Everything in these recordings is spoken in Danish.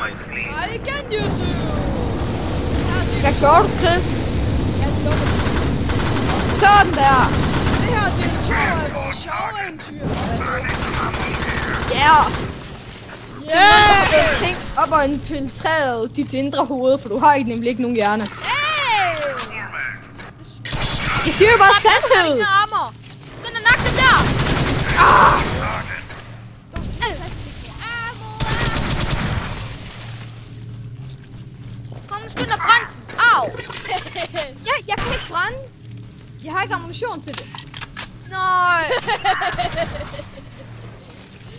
Hej igen, YouTube! Hvad gjorde du, Chris? Jeg lukker. Sådan der. Det her, det er 2 af vores sjove eventyr. Ja. Yeah! Tænk op og infiltrere dit indre hoved, for du har nemlig ikke nogen hjerne. Hey! Jeg siger jo bare sandhed. Armor. Den er nok den der. Kom, skynd dig brænde. Au. Ja, jeg kan ikke brænde. Jeg har ikke ammunition til det. Nej.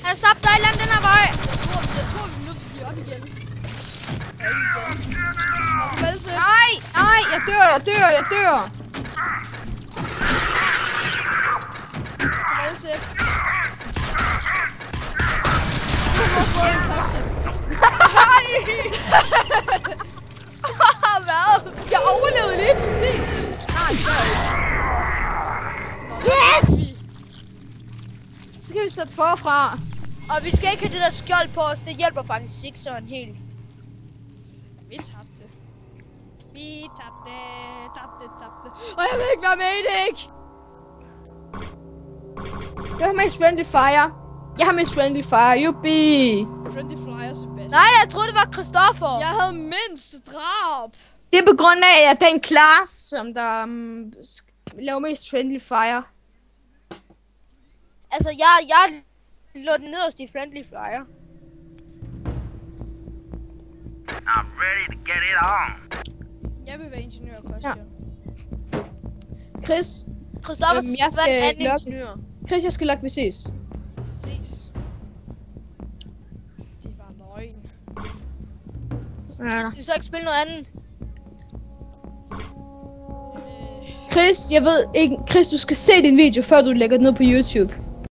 Han stoppet dig i land den her vej. Jeg tror, vi er nødt til at give op igen. Ja, ikke igen. Nå, farvel til. Nej, jeg dør. Farvel til. Du har fået en kaste. Hvad? Jeg overlevede lige præcis. Yes! Så kan vi starte forfra. Og vi skal ikke have det der skjold på os. Det hjælper faktisk ikke sådan helt. Vi tabte. Vi tabte. Og jeg vil ikke være med i det, ikke? Jeg har mest friendly fire. Yuppie. Friendly Flyers er bedst. Nej, jeg troede det var Christoffer. Jeg havde mindst drab. Det er på grund af, at den klasse, som der laver mest friendly fire. Altså, jeg lå den nederst i Friendly Fire. I'm ready to get it on. Jeg vil være ingeniør, Christian. Ja. Chris, Christoffer jeg skal skal være en anden logge. ingeniør. Chris, jeg skal logge, vi ses. Ses. Det var løgn. Ja. Skal vi så ikke spille noget andet? Chris, jeg ved ikke. Chris, du skal se din video, før du lægger den ned på YouTube.